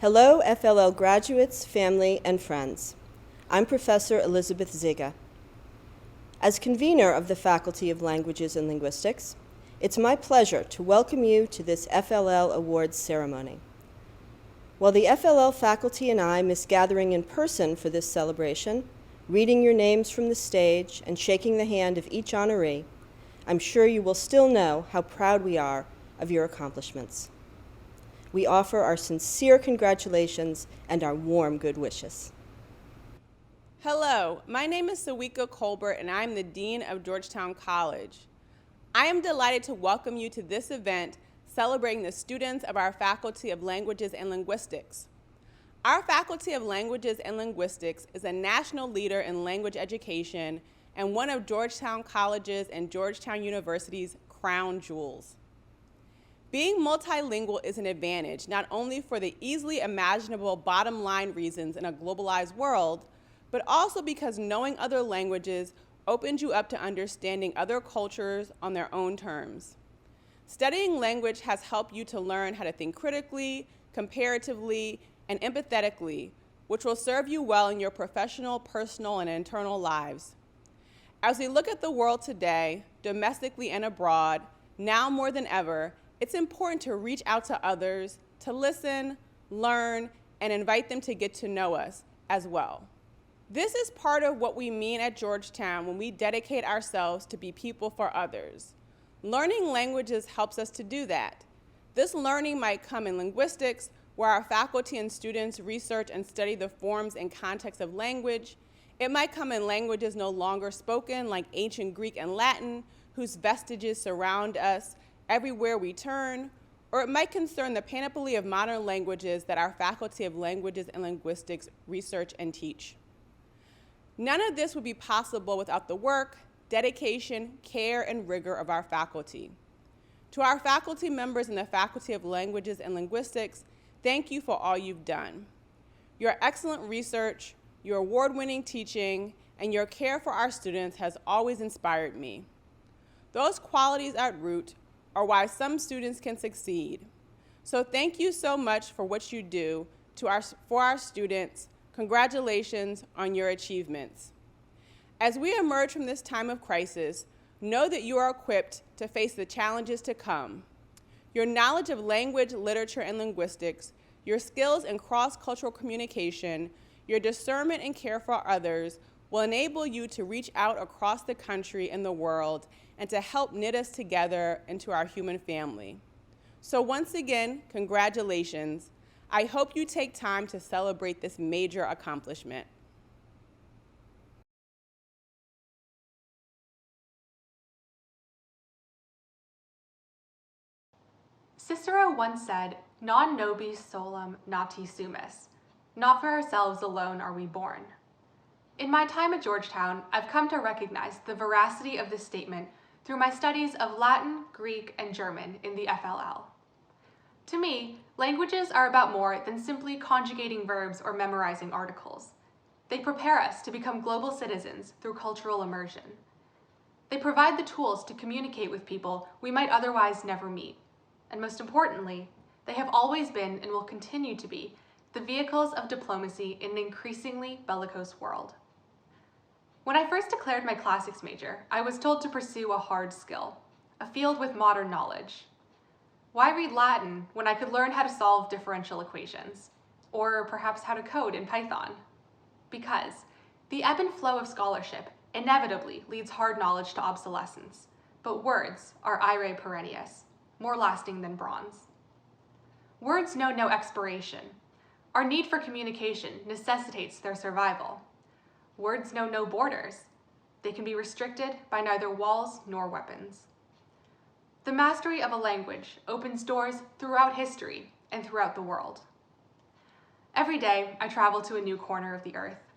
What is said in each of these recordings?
Hello, FLL graduates, family, and friends. I'm Professor Elizabeth Ziga. As convener of the Faculty of Languages and Linguistics, it's my pleasure to welcome you to this FLL Awards ceremony. While the FLL faculty and I miss gathering in person for this celebration, reading your names from the stage and shaking the hand of each honoree, I'm sure you will still know how proud we are of your accomplishments. We offer our sincere congratulations and our warm good wishes. Hello, my name is Sawika Colbert and I'm the Dean of Georgetown College. I am delighted to welcome you to this event celebrating the students of our Faculty of Languages and Linguistics. Our Faculty of Languages and Linguistics is a national leader in language education and one of Georgetown College's and Georgetown University's crown jewels. Being multilingual is an advantage not only for the easily imaginable bottom line reasons in a globalized world, but also because knowing other languages opens you up to understanding other cultures on their own terms. Studying language has helped you to learn how to think critically, comparatively, and empathetically, which will serve you well in your professional, personal, and internal lives. As we look at the world today, domestically and abroad, now more than ever, it's important to reach out to others, to listen, learn, and invite them to get to know us as well. This is part of what we mean at Georgetown when we dedicate ourselves to be people for others. Learning languages helps us to do that. This learning might come in linguistics, where our faculty and students research and study the forms and context of language. It might come in languages no longer spoken, like ancient Greek and Latin, whose vestiges surround us everywhere we turn, or it might concern the panoply of modern languages that our Faculty of Languages and Linguistics research and teach. None of this would be possible without the work, dedication, care, and rigor of our faculty. To our faculty members in the Faculty of Languages and Linguistics, thank you for all you've done. Your excellent research, your award-winning teaching, and your care for our students has always inspired me. Those qualities at root are why some students can succeed. So thank you so much for what you do for our students. Congratulations on your achievements. As we emerge from this time of crisis, know that you are equipped to face the challenges to come. Your knowledge of language, literature, and linguistics, your skills in cross-cultural communication, your discernment and care for others will enable you to reach out across the country and the world and to help knit us together into our human family. So once again, congratulations. I hope you take time to celebrate this major accomplishment. Cicero once said, "Non nobis solum nati sumus." Not for ourselves alone are we born. In my time at Georgetown, I've come to recognize the veracity of this statement through my studies of Latin, Greek, and German in the FLL. To me, languages are about more than simply conjugating verbs or memorizing articles. They prepare us to become global citizens through cultural immersion. They provide the tools to communicate with people we might otherwise never meet. And most importantly, they have always been and will continue to be the vehicles of diplomacy in an increasingly bellicose world. When I first declared my classics major, I was told to pursue a hard skill, a field with modern knowledge. Why read Latin when I could learn how to solve differential equations? Or perhaps how to code in Python? Because the ebb and flow of scholarship inevitably leads hard knowledge to obsolescence, but words are ire perennius, more lasting than bronze. Words know no expiration. Our need for communication necessitates their survival. Words know no borders. They can be restricted by neither walls nor weapons. The mastery of a language opens doors throughout history and throughout the world. Every day, I travel to a new corner of the earth.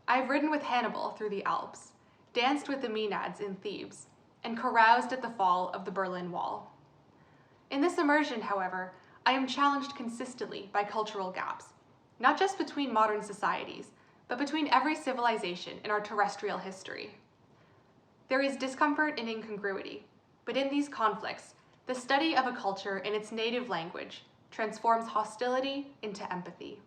I've ridden with Hannibal through the Alps, danced with the Maenads in Thebes, and caroused at the fall of the Berlin Wall. In this immersion, however, I am challenged consistently by cultural gaps, not just between modern societies, but between every civilization in our terrestrial history. There is discomfort and incongruity, but in these conflicts, the study of a culture in its native language transforms hostility into empathy.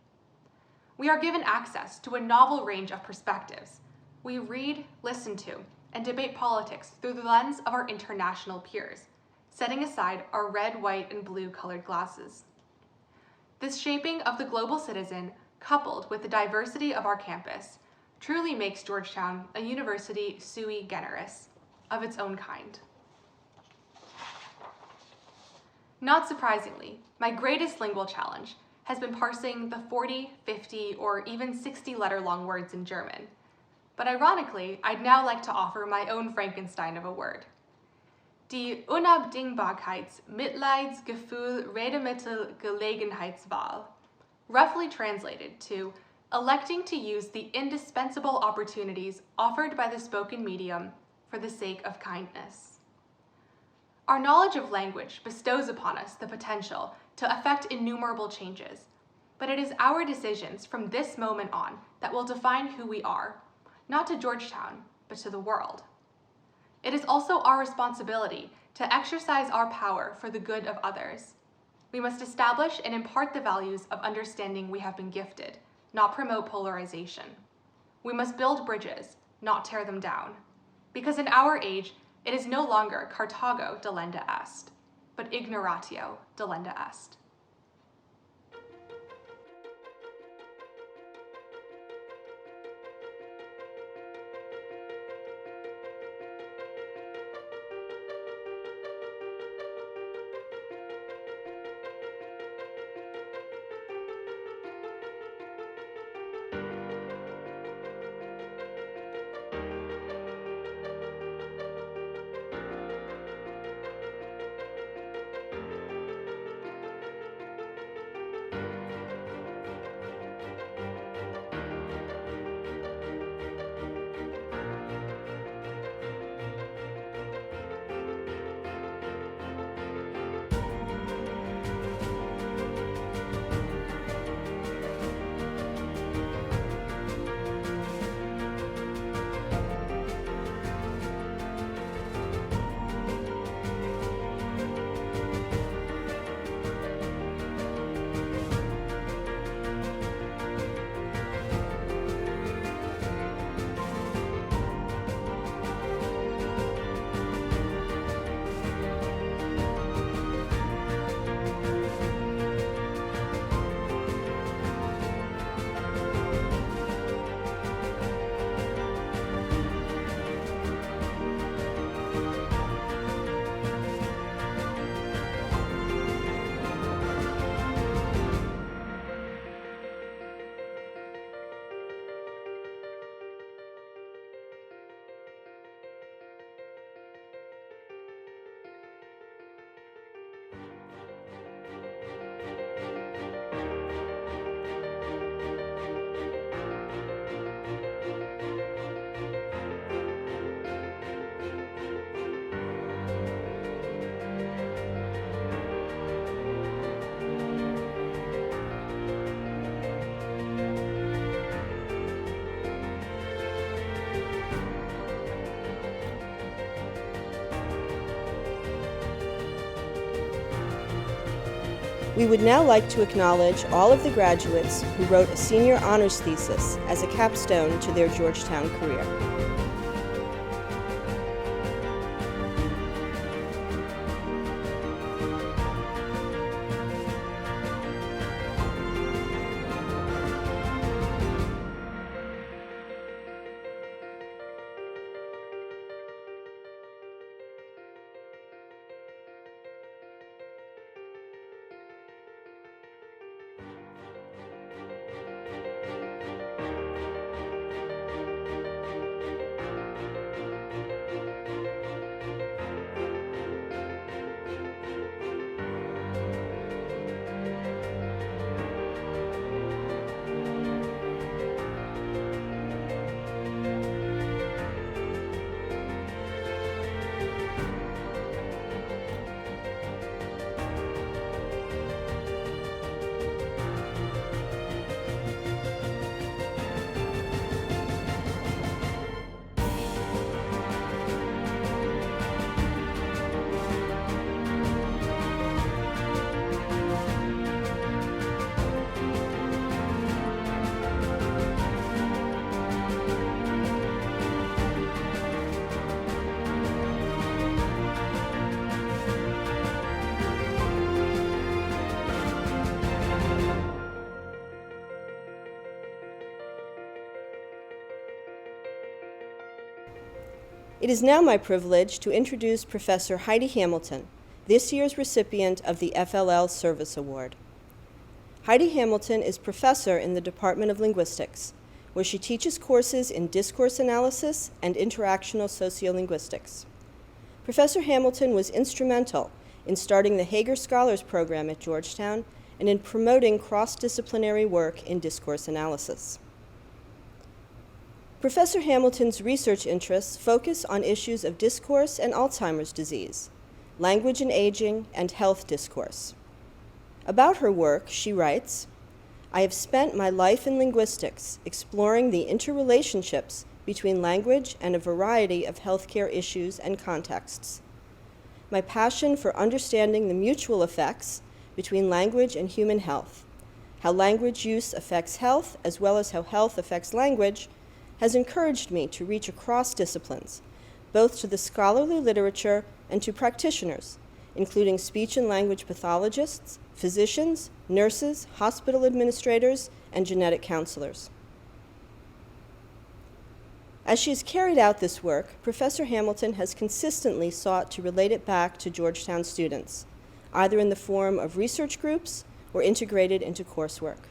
We are given access to a novel range of perspectives. We read, listen to, and debate politics through the lens of our international peers, setting aside our red, white, and blue colored glasses. This shaping of the global citizen, coupled with the diversity of our campus, truly makes Georgetown a university sui generis, of its own kind. Not surprisingly, my greatest lingual challenge has been parsing the 40, 50, or even 60-letter-long words in German. But ironically, I'd now like to offer my own Frankenstein of a word. Die Unabdingbarkeitsmitleidsgefühl Redemittel Gelegenheitswahl, roughly translated to electing to use the indispensable opportunities offered by the spoken medium for the sake of kindness. Our knowledge of language bestows upon us the potential to effect innumerable changes, but it is our decisions from this moment on that will define who we are, not to Georgetown, but to the world. It is also our responsibility to exercise our power for the good of others. We must establish and impart the values of understanding we have been gifted, not promote polarization. We must build bridges, not tear them down. Because in our age, it is no longer Carthago delenda est, but ignoratio delenda est. We would now like to acknowledge all of the graduates who wrote a senior honors thesis as a capstone to their Georgetown career. It is now my privilege to introduce Professor Heidi Hamilton, this year's recipient of the FLL Service Award. Heidi Hamilton is professor in the Department of Linguistics, where she teaches courses in discourse analysis and interactional sociolinguistics. Professor Hamilton was instrumental in starting the Hager Scholars Program at Georgetown and in promoting cross-disciplinary work in discourse analysis. Professor Hamilton's research interests focus on issues of discourse and Alzheimer's disease, language and aging, and health discourse. About her work, she writes, "I have spent my life in linguistics exploring the interrelationships between language and a variety of healthcare issues and contexts. My passion for understanding the mutual effects between language and human health, how language use affects health as well as how health affects language, has encouraged me to reach across disciplines, both to the scholarly literature and to practitioners, including speech and language pathologists, physicians, nurses, hospital administrators, and genetic counselors." As she has carried out this work, Professor Hamilton has consistently sought to relate it back to Georgetown students, either in the form of research groups or integrated into coursework.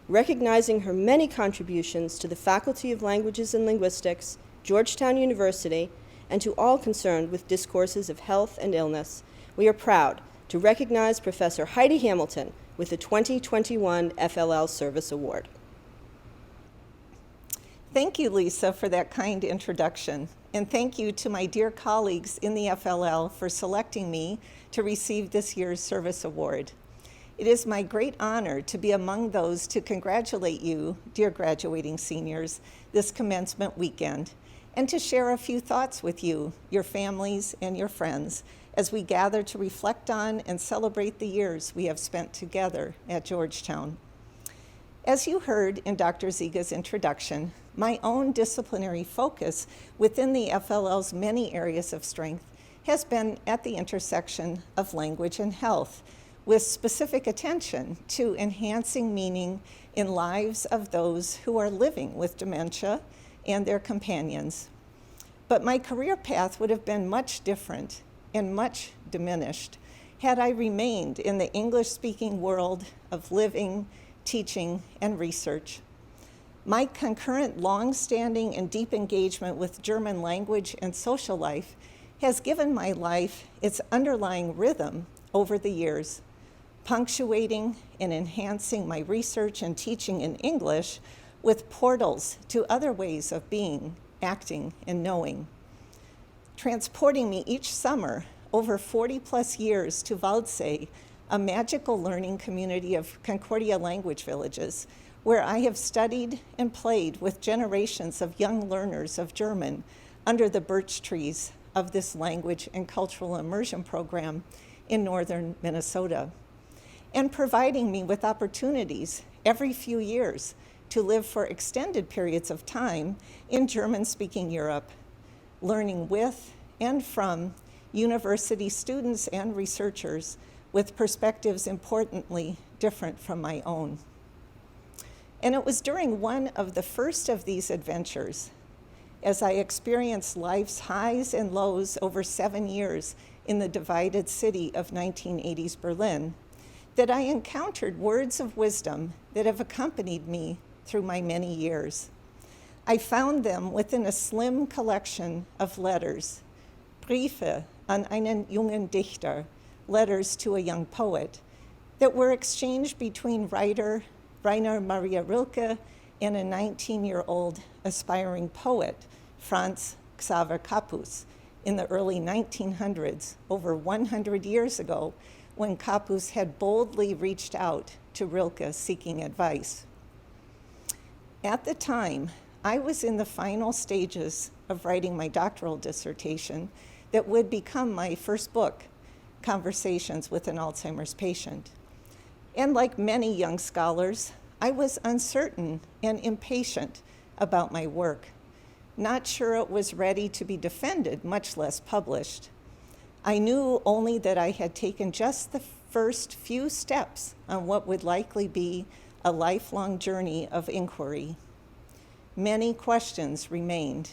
Recognizing her many contributions to the Faculty of Languages and Linguistics, Georgetown University, and to all concerned with discourses of health and illness, we are proud to recognize Professor Heidi Hamilton with the 2021 FLL Service Award. Thank you, Lisa, for that kind introduction. And thank you to my dear colleagues in the FLL for selecting me to receive this year's Service Award. It is my great honor to be among those to congratulate you, dear graduating seniors, this commencement weekend, and to share a few thoughts with you, your families, and your friends as we gather to reflect on and celebrate the years we have spent together at Georgetown. As you heard in Dr. Ziga's introduction, my own disciplinary focus within the FLL's many areas of strength has been at the intersection of language and health, with specific attention to enhancing meaning in lives of those who are living with dementia and their companions. But my career path would have been much different and much diminished had I remained in the English-speaking world of living, teaching, and research. My concurrent long-standing and deep engagement with German language and social life has given my life its underlying rhythm over the years, punctuating and enhancing my research and teaching in English with portals to other ways of being, acting, and knowing. Transporting me each summer over 40 plus years to Waldsee, a magical learning community of Concordia language villages, where I have studied and played with generations of young learners of German under the birch trees of this language and cultural immersion program in northern Minnesota, and providing me with opportunities every few years to live for extended periods of time in German-speaking Europe, learning with and from university students and researchers with perspectives importantly different from my own. And it was during one of the first of these adventures, as I experienced life's highs and lows over 7 years in the divided city of 1980s Berlin, that I encountered words of wisdom that have accompanied me through my many years. I found them within a slim collection of letters, Briefe an einen jungen Dichter, letters to a young poet, that were exchanged between writer Rainer Maria Rilke and a 19-year-old aspiring poet, Franz Xaver Kappus, in the early 1900s, over 100 years ago, when Kappus had boldly reached out to Rilke seeking advice. At the time, I was in the final stages of writing my doctoral dissertation that would become my first book, Conversations with an Alzheimer's Patient. And like many young scholars, I was uncertain and impatient about my work, not sure it was ready to be defended, much less published. I knew only that I had taken just the first few steps on what would likely be a lifelong journey of inquiry. Many questions remained.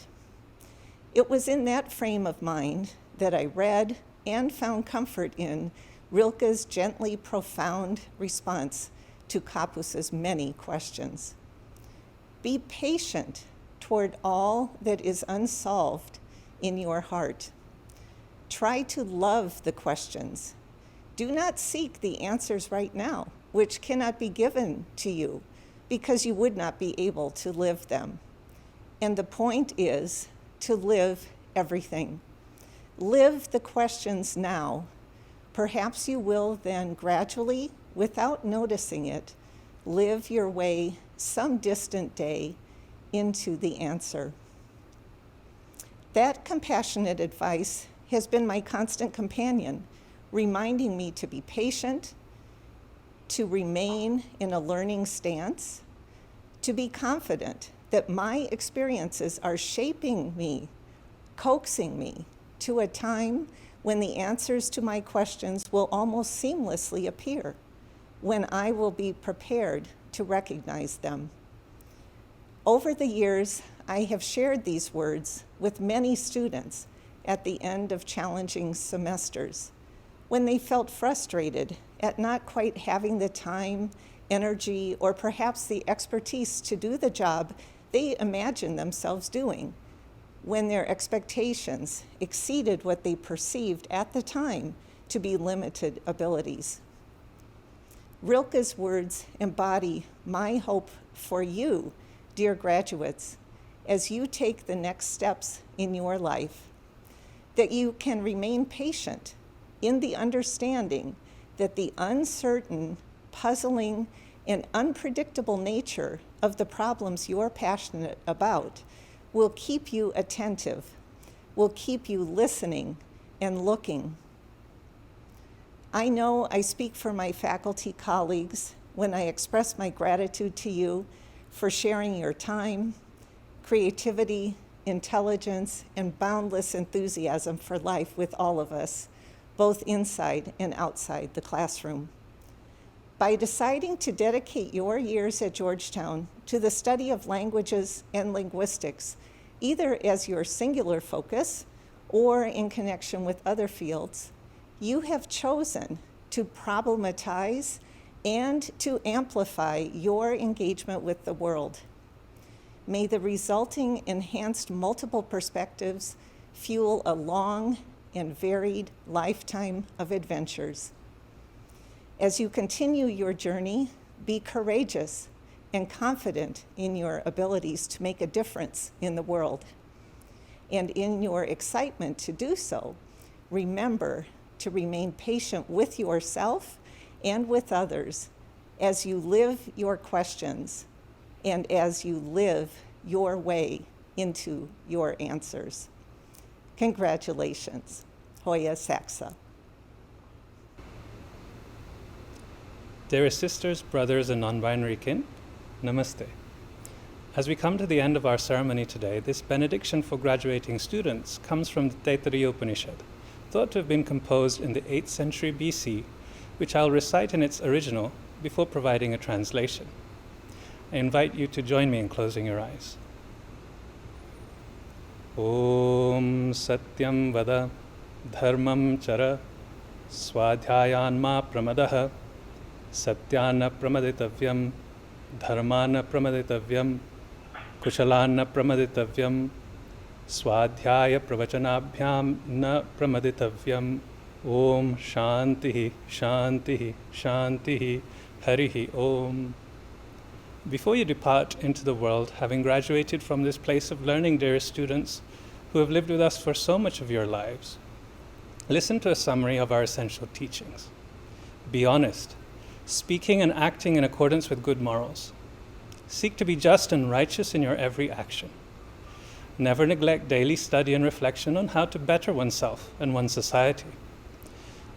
It was in that frame of mind that I read and found comfort in Rilke's gently profound response to Capus's many questions. Be patient toward all that is unsolved in your heart. Try to love the questions. Do not seek the answers right now, which cannot be given to you because you would not be able to live them. And the point is to live everything. Live the questions now. Perhaps you will then gradually, without noticing it, live your way some distant day into the answer. That compassionate advice has been my constant companion, reminding me to be patient, to remain in a learning stance, to be confident that my experiences are shaping me, coaxing me to a time when the answers to my questions will almost seamlessly appear, when I will be prepared to recognize them. Over the years, I have shared these words with many students at the end of challenging semesters, when they felt frustrated at not quite having the time, energy, or perhaps the expertise to do the job they imagined themselves doing, when their expectations exceeded what they perceived at the time to be limited abilities. Rilke's words embody my hope for you, dear graduates, as you take the next steps in your life, that you can remain patient in the understanding that the uncertain, puzzling, and unpredictable nature of the problems you're passionate about will keep you attentive, will keep you listening and looking. I know I speak for my faculty colleagues when I express my gratitude to you for sharing your time, creativity, intelligence, and boundless enthusiasm for life with all of us, both inside and outside the classroom. By deciding to dedicate your years at Georgetown to the study of languages and linguistics, either as your singular focus or in connection with other fields, you have chosen to problematize and to amplify your engagement with the world. May the resulting enhanced multiple perspectives fuel a long and varied lifetime of adventures. As you continue your journey, be courageous and confident in your abilities to make a difference in the world. And in your excitement to do so, remember to remain patient with yourself and with others as you live your questions and as you live your way into your answers. Congratulations, Hoya Saxa. Dearest sisters, brothers, and non-binary kin, namaste. As we come to the end of our ceremony today, this benediction for graduating students comes from the Taittiriya Upanishad, thought to have been composed in the 8th century BC, which I'll recite in its original before providing a translation. I invite you to join me in closing your eyes. Om Satyam Vada Dharmam Chara Swadhyayanma Pramadaha Satyana Pramaditavyam Dharmana Pramaditavyam Kushalana Pramaditavyam Swadhyaya Pravachanabhyam Na Pramaditavyam Om Shantihi Shantihi Shantihi Harihi Om. Before you depart into the world, having graduated from this place of learning, dearest students, who have lived with us for so much of your lives, listen to a summary of our essential teachings. Be honest, speaking and acting in accordance with good morals. Seek to be just and righteous in your every action. Never neglect daily study and reflection on how to better oneself and one's society.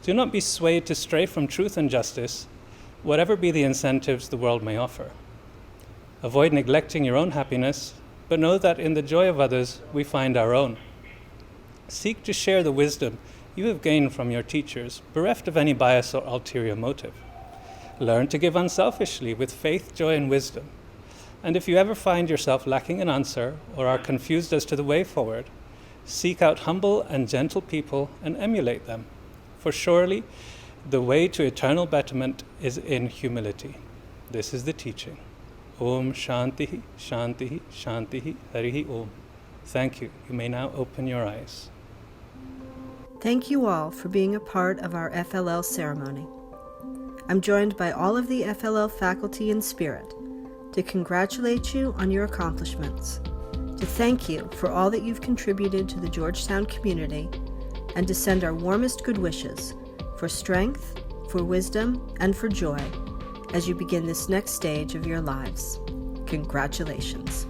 Do not be swayed to stray from truth and justice, whatever be the incentives the world may offer. Avoid neglecting your own happiness, but know that in the joy of others, we find our own. Seek to share the wisdom you have gained from your teachers, bereft of any bias or ulterior motive. Learn to give unselfishly with faith, joy, and wisdom. And if you ever find yourself lacking an answer or are confused as to the way forward, Seek out humble and gentle people and emulate them, for surely the way to eternal betterment is in humility. This is the teaching. Om Shantihi, Shantihi, Shantihi, Harihi Om. Thank you. You may now open your eyes. Thank you all for being a part of our FLL ceremony. I'm joined by all of the FLL faculty in spirit to congratulate you on your accomplishments, to thank you for all that you've contributed to the Georgetown community, and to send our warmest good wishes for strength, for wisdom, and for joy as you begin this next stage of your lives. Congratulations.